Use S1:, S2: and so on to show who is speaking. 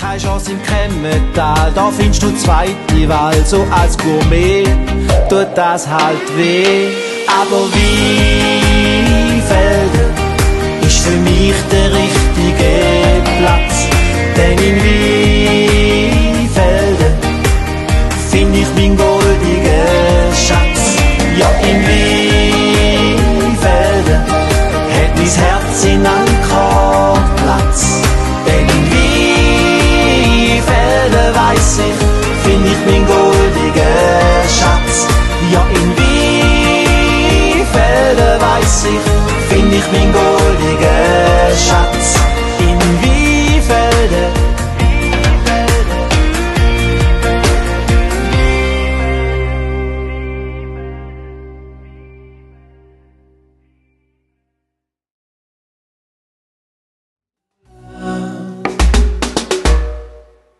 S1: Keine Chance im Kemmental, da findest du zweite Wahl. So als Gourmet tut das halt weh. Aber Weinfelden ist für mich der richtige Platz. Denn in Weinfelden find ich meinen goldigen Schatz. Ja, in Weinfelden hat mein Herz in Ankerplatz. Denn in Weinfelden weiss ich, find ich meinen goldigen Schatz. Ja, in Weinfelden weiss ich, find ich meinen goldigen Schatz.